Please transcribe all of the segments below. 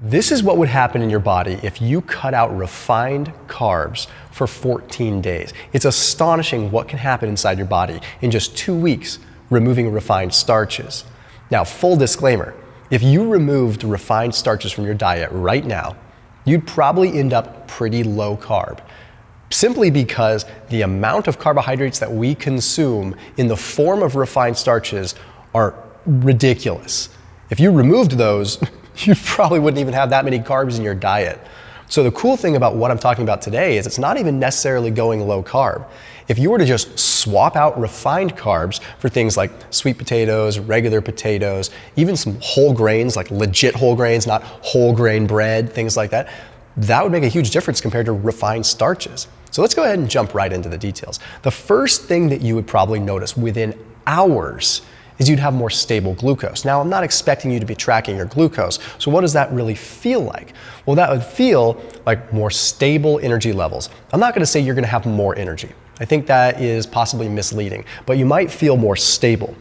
This is what would happen in your body if you cut out refined carbs for 14 days. It's astonishing what can happen inside your body in just 2 weeks, removing refined starches. Now, full disclaimer, if you removed refined starches from your diet right now, you'd probably end up pretty low carb, simply because the amount of carbohydrates that we consume in the form of refined starches are ridiculous. If you removed those, you probably wouldn't even have that many carbs in your diet. So the cool thing about what I'm talking about today is it's not even necessarily going low carb. If you were to just swap out refined carbs for things like sweet potatoes, regular potatoes, even some whole grains, like legit whole grains, not whole grain bread, things like that, that would make a huge difference compared to refined starches. So let's go ahead and jump right into the details. The first thing that you would probably notice within hours is you'd have more stable glucose. Now, I'm not expecting you to be tracking your glucose, so what does that really feel like? Well, that would feel like more stable energy levels. I'm not gonna say you're gonna have more energy. I think that is possibly misleading, but you might feel more stable.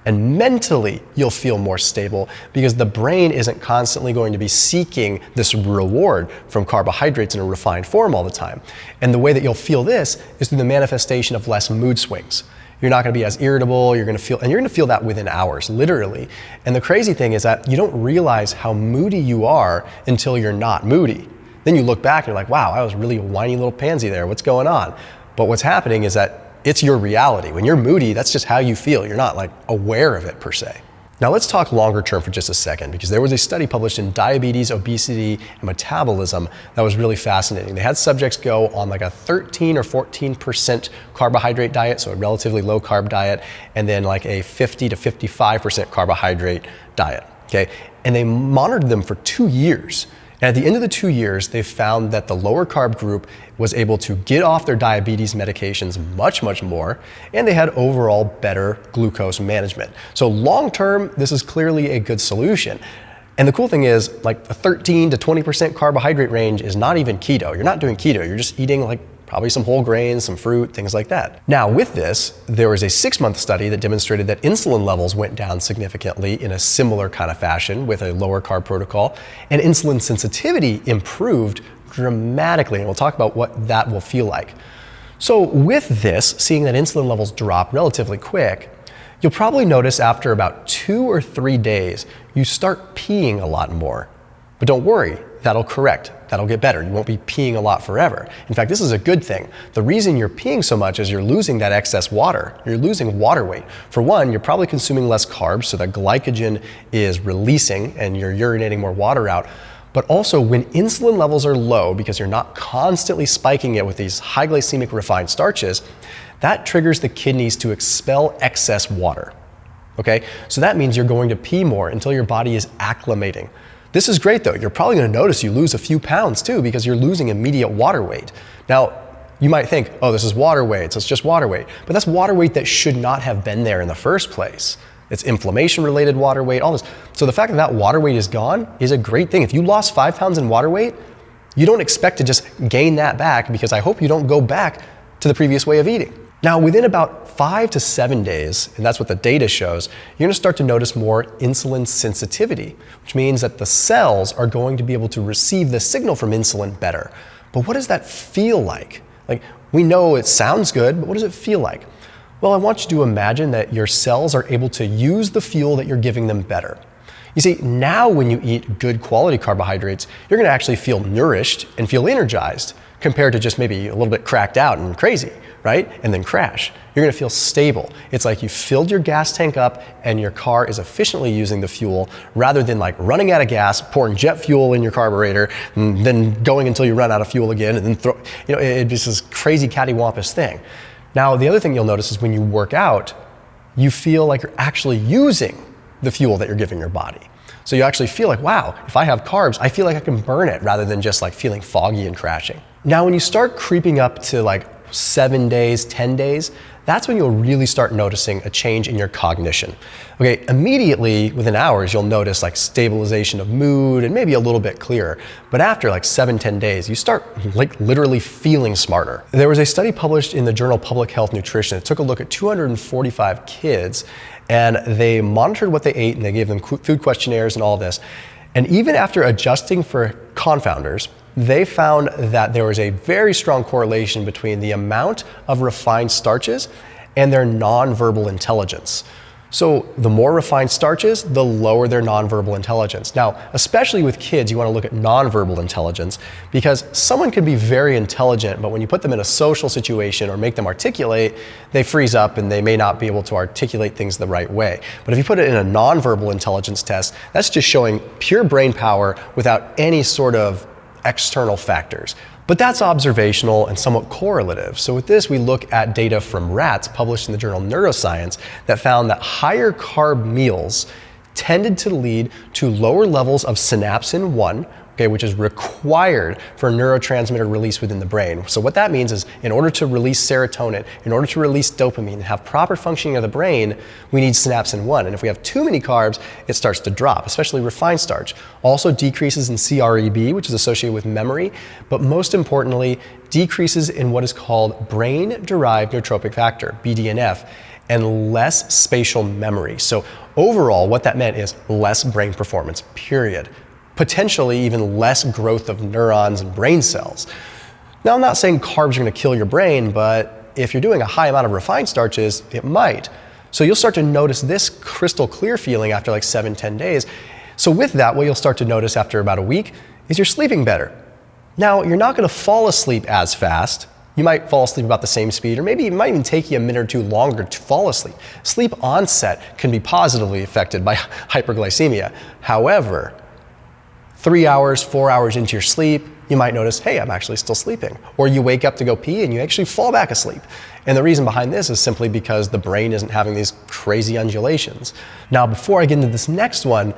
And mentally, you'll feel more stable because the brain isn't constantly going to be seeking this reward from carbohydrates in a refined form all the time. And the way that you'll feel this is through the manifestation of less mood swings. You're not gonna be as irritable, you're gonna feel that within hours, literally. And the crazy thing is that you don't realize how moody you are until you're not moody. Then you look back and you're like, wow, I was really a whiny little pansy there, what's going on? But what's happening is that it's your reality. When you're moody, that's just how you feel. You're not like aware of it per se. Now let's talk longer term for just a second, because there was a study published in Diabetes, Obesity, and Metabolism that was really fascinating. They had subjects go on like a 13 or 14% carbohydrate diet, so a relatively low carb diet, and then like a 50 to 55% carbohydrate diet, okay? And they monitored them for 2 years. And at the end of the 2 years, they found that the lower carb group was able to get off their diabetes medications much, much more, and they had overall better glucose management. So long term, this is clearly a good solution. And the cool thing is, like a 13 to 20% carbohydrate range is not even keto. You're not doing keto, you're just eating like probably some whole grains, some fruit, things like that. Now with this, there was a 6-month study that demonstrated that insulin levels went down significantly in a similar kind of fashion with a lower carb protocol, and insulin sensitivity improved dramatically, and we'll talk about what that will feel like. So with this, seeing that insulin levels drop relatively quick, you'll probably notice after about 2 or 3 days, you start peeing a lot more. But don't worry, that'll correct. That'll get better. You won't be peeing a lot forever. In fact, this is a good thing. The reason you're peeing so much is you're losing that excess water. You're losing water weight. For one, you're probably consuming less carbs, so that glycogen is releasing and you're urinating more water out. But also, when insulin levels are low, because you're not constantly spiking it with these high glycemic refined starches, that triggers the kidneys to expel excess water. Okay? So that means you're going to pee more until your body is acclimating. This is great though. You're probably gonna notice you lose a few pounds too, because you're losing immediate water weight. Now, you might think, oh, this is water weight, so it's just water weight. But that's water weight that should not have been there in the first place. It's inflammation-related water weight, all this. So the fact that that water weight is gone is a great thing. If you lost 5 pounds in water weight, you don't expect to just gain that back, because I hope you don't go back to the previous way of eating. Now, within about 5 to 7 days, and that's what the data shows, you're gonna start to notice more insulin sensitivity, which means that the cells are going to be able to receive the signal from insulin better. But what does that feel like? Like, we know it sounds good, but what does it feel like? Well, I want you to imagine that your cells are able to use the fuel that you're giving them better. You see, now when you eat good quality carbohydrates, you're gonna actually feel nourished and feel energized, compared to just maybe a little bit cracked out and crazy, right? And then crash. You're gonna feel stable. It's like you filled your gas tank up and your car is efficiently using the fuel, rather than like running out of gas, pouring jet fuel in your carburetor, and then going until you run out of fuel again, and then it's this crazy cattywampus thing. Now, the other thing you'll notice is when you work out, you feel like you're actually using the fuel that you're giving your body. So you actually feel like, wow, if I have carbs, I feel like I can burn it, rather than just like feeling foggy and crashing. Now, when you start creeping up to like 7 days, 10 days, that's when you'll really start noticing a change in your cognition. Okay, immediately within hours, you'll notice like stabilization of mood and maybe a little bit clearer. But after like 7, 10 days, you start like literally feeling smarter. There was a study published in the journal Public Health Nutrition. It took a look at 245 kids, and they monitored what they ate, and they gave them food questionnaires and all this. And even after adjusting for confounders, they found that there was a very strong correlation between the amount of refined starches and their nonverbal intelligence. So the more refined starches, the lower their nonverbal intelligence. Now, especially with kids, you want to look at nonverbal intelligence because someone can be very intelligent, but when you put them in a social situation or make them articulate, they freeze up and they may not be able to articulate things the right way. But if you put it in a nonverbal intelligence test, that's just showing pure brain power without any sort of external factors. But that's observational and somewhat correlative. So with this, we look at data from rats published in the journal Neuroscience that found that higher carb meals tended to lead to lower levels of synapsin 1, which is required for neurotransmitter release within the brain. So what that means is in order to release serotonin, in order to release dopamine and have proper functioning of the brain, we need synapsin 1. And if we have too many carbs, it starts to drop, especially refined starch. Also decreases in CREB, which is associated with memory, but most importantly, decreases in what is called brain-derived neurotrophic factor, BDNF, and less spatial memory. So overall, what that meant is less brain performance, period. Potentially even less growth of neurons and brain cells. Now, I'm not saying carbs are going to kill your brain, but if you're doing a high amount of refined starches, it might. So you'll start to notice this crystal clear feeling after like 7-10 days. So with that, what you'll start to notice after about a week is you're sleeping better. Now, you're not going to fall asleep as fast. You might fall asleep about the same speed, or maybe it might even take you a minute or two longer to fall asleep. Sleep onset can be positively affected by hyperglycemia. However, 3 hours, 4 hours into your sleep, you might notice, hey, I'm actually still sleeping. Or you wake up to go pee and you actually fall back asleep. And the reason behind this is simply because the brain isn't having these crazy undulations. Now, before I get into this next one,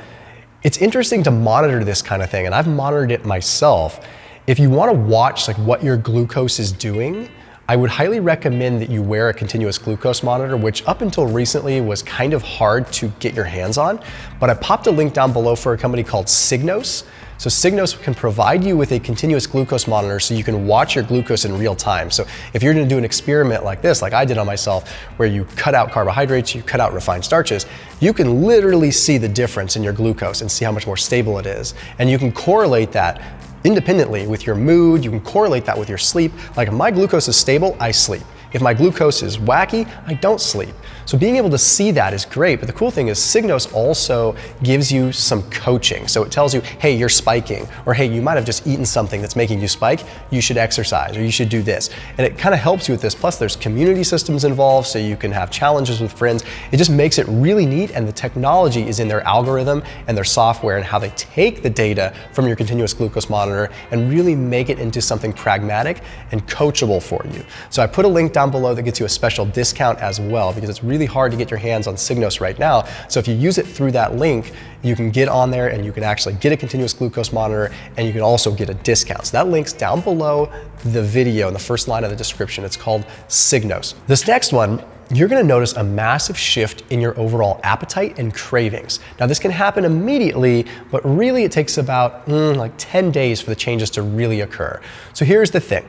it's interesting to monitor this kind of thing, and I've monitored it myself. If you want to watch like what your glucose is doing, I would highly recommend that you wear a continuous glucose monitor, which up until recently was kind of hard to get your hands on, but I popped a link down below for a company called Signos. So Signos can provide you with a continuous glucose monitor so you can watch your glucose in real time. So if you're going to do an experiment like this, like I did on myself, where you cut out carbohydrates, you cut out refined starches, you can literally see the difference in your glucose and see how much more stable it is. And you can correlate that independently with your mood. You can correlate that with your sleep. Like if my glucose is stable, I sleep. If my glucose is wacky, I don't sleep. So being able to see that is great, but the cool thing is Signos also gives you some coaching. So it tells you, hey, you're spiking, or hey, you might have just eaten something that's making you spike, you should exercise, or you should do this. And it kind of helps you with this. Plus there's community systems involved, so you can have challenges with friends. It just makes it really neat, and the technology is in their algorithm and their software and how they take the data from your continuous glucose monitor and really make it into something pragmatic and coachable for you. So I put a link down below that gets you a special discount as well, because it's really hard to get your hands on Signos right now. So if you use it through that link, you can get on there and you can actually get a continuous glucose monitor, and you can also get a discount. So that link's down below the video in the first line of the description. It's called Signos. This next one, you're going to notice a massive shift in your overall appetite and cravings. Now this can happen immediately, but really it takes about like 10 days for the changes to really occur. So here's the thing.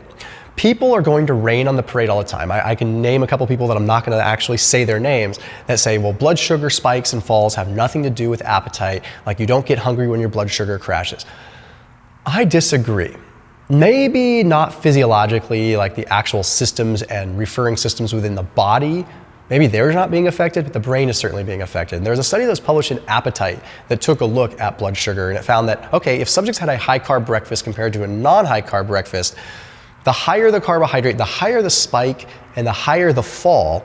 People are going to rain on the parade all the time. I can name a couple people that I'm not going to actually say their names that say, well, blood sugar spikes and falls have nothing to do with appetite. Like you don't get hungry when your blood sugar crashes. I disagree. Maybe not physiologically, like the actual systems and referring systems within the body. Maybe they're not being affected, but the brain is certainly being affected. And there's a study that was published in Appetite that took a look at blood sugar, and it found that, okay, if subjects had a high carb breakfast compared to a non-high carb breakfast, the higher the carbohydrate, the higher the spike, and the higher the fall,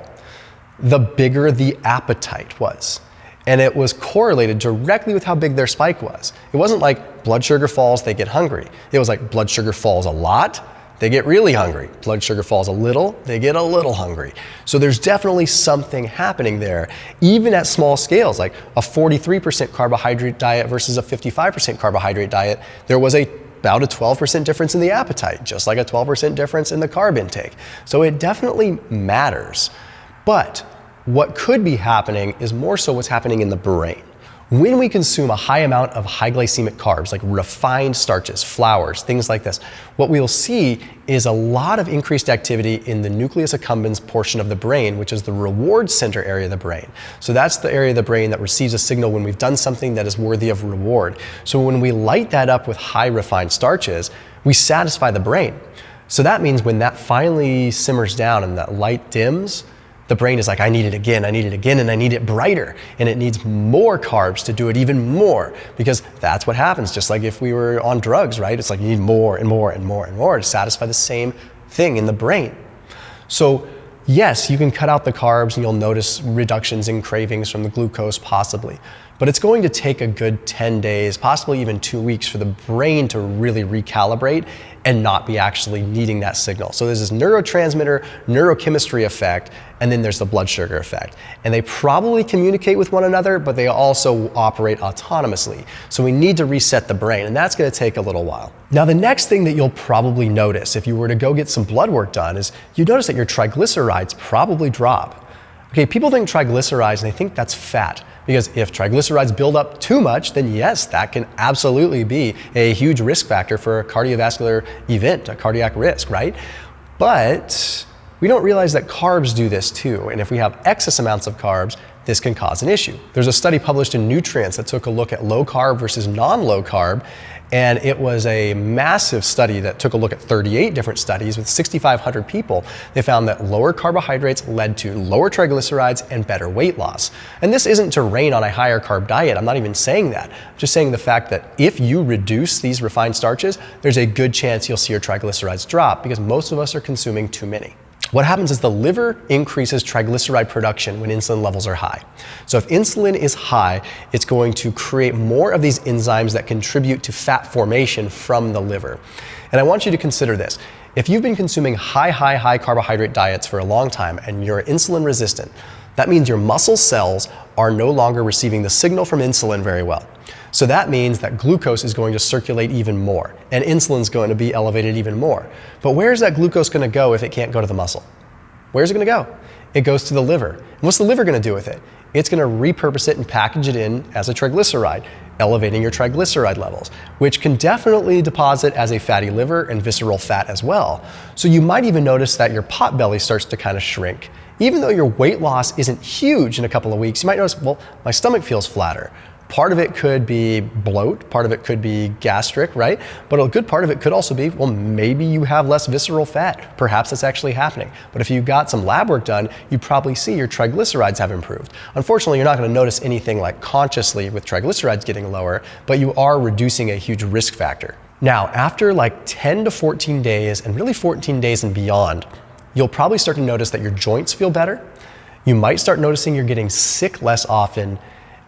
the bigger the appetite was. And it was correlated directly with how big their spike was. It wasn't like blood sugar falls, they get hungry. It was like blood sugar falls a lot, they get really hungry. Blood sugar falls a little, they get a little hungry. So there's definitely something happening there, even at small scales, like a 43% carbohydrate diet versus a 55% carbohydrate diet. There was about a 12% difference in the appetite, just like a 12% difference in the carb intake. So it definitely matters. But what could be happening is more so what's happening in the brain. When we consume a high amount of high glycemic carbs, like refined starches, flours, things like this, what we'll see is a lot of increased activity in the nucleus accumbens portion of the brain, which is the reward center area of the brain. So that's the area of the brain that receives a signal when we've done something that is worthy of reward. So when we light that up with high refined starches, we satisfy the brain. So that means when that finally simmers down and that light dims, the brain is like, I need it again, and I need it brighter. And it needs more carbs to do it even more, because that's what happens. Just like if we were on drugs, right? It's like you need more and more and more and more to satisfy the same thing in the brain. So yes, you can cut out the carbs and you'll notice reductions in cravings from the glucose possibly. But it's going to take a good 10 days, possibly even 2 weeks for the brain to really recalibrate and not be actually needing that signal. So there's this neurotransmitter, neurochemistry effect, and then there's the blood sugar effect. And they probably communicate with one another, but they also operate autonomously. So we need to reset the brain, and that's going to take a little while. Now, the next thing that you'll probably notice if you were to go get some blood work done is you notice that your triglycerides probably drop. Okay, people think triglycerides and they think that's fat. Because if triglycerides build up too much, then yes, that can absolutely be a huge risk factor for a cardiovascular event, a cardiac risk, right? But we don't realize that carbs do this too. And if we have excess amounts of carbs, this can cause an issue. There's a study published in Nutrients that took a look at low carb versus non-low carb. And it was a massive study that took a look at 38 different studies with 6,500 people. They found that lower carbohydrates led to lower triglycerides and better weight loss. And this isn't to rain on a higher carb diet. I'm not even saying that. I'm just saying the fact that if you reduce these refined starches, there's a good chance you'll see your triglycerides drop because most of us are consuming too many. What happens is the liver increases triglyceride production when insulin levels are high. So if insulin is high, it's going to create more of these enzymes that contribute to fat formation from the liver. And I want you to consider this. If you've been consuming high carbohydrate diets for a long time and you're insulin resistant, that means your muscle cells are no longer receiving the signal from insulin very well. So that means that glucose is going to circulate even more and insulin is going to be elevated even more. But where's that glucose going to go if it can't go to the muscle? Where's it going to go? It goes to the liver. And what's the liver going to do with it? It's going to repurpose it and package it in as a triglyceride, elevating your triglyceride levels, which can definitely deposit as a fatty liver and visceral fat as well. So you might even notice that your pot belly starts to kind of shrink. Even though your weight loss isn't huge in a couple of weeks, you might notice, well, my stomach feels flatter. Part of it could be bloat, part of it could be gastric, right? But a good part of it could also be, well, maybe you have less visceral fat. Perhaps that's actually happening. But if you got some lab work done, you'd probably see your triglycerides have improved. Unfortunately, you're not going to notice anything like consciously with triglycerides getting lower, but you are reducing a huge risk factor. Now, after like 10 to 14 days, and really 14 days and beyond, you'll probably start to notice that your joints feel better. You might start noticing you're getting sick less often,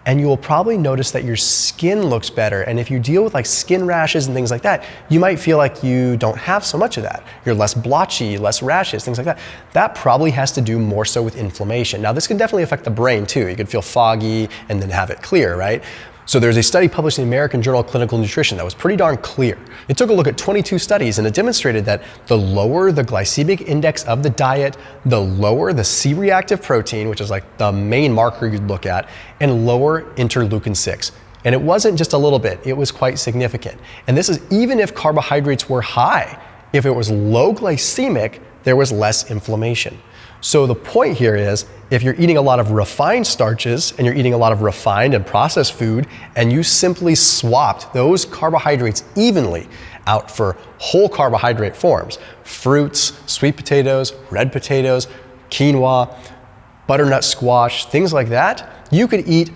and you will probably notice that your skin looks better. And if you deal with like skin rashes and things like that, you might feel like you don't have so much of that. You're less blotchy, less rashes, things like that. That probably has to do more so with inflammation. Now, this can definitely affect the brain too. You could feel foggy and then have it clear, right? So there's a study published in the American Journal of Clinical Nutrition that was pretty darn clear. It took a look at 22 studies and it demonstrated that the lower the glycemic index of the diet, the lower the C-reactive protein, which is like the main marker you'd look at, and lower interleukin-6. And it wasn't just a little bit, it was quite significant. And this is even if carbohydrates were high. If it was low glycemic, there was less inflammation. So the point here is, if you're eating a lot of refined starches and you're eating a lot of refined and processed food, and you simply swapped those carbohydrates evenly out for whole carbohydrate forms, fruits, sweet potatoes, red potatoes, quinoa, butternut squash, things like that, you could eat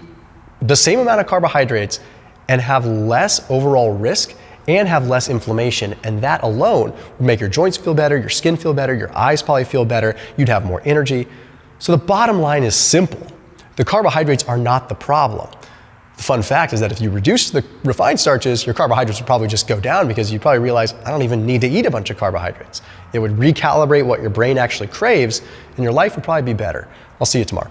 the same amount of carbohydrates and have less overall risk and have less inflammation, and that alone would make your joints feel better, your skin feel better, your eyes probably feel better, you'd have more energy. So the bottom line is simple. The carbohydrates are not the problem. The fun fact is that if you reduce the refined starches, your carbohydrates would probably just go down because you'd probably realize, I don't even need to eat a bunch of carbohydrates. It would recalibrate what your brain actually craves, and your life would probably be better. I'll see you tomorrow.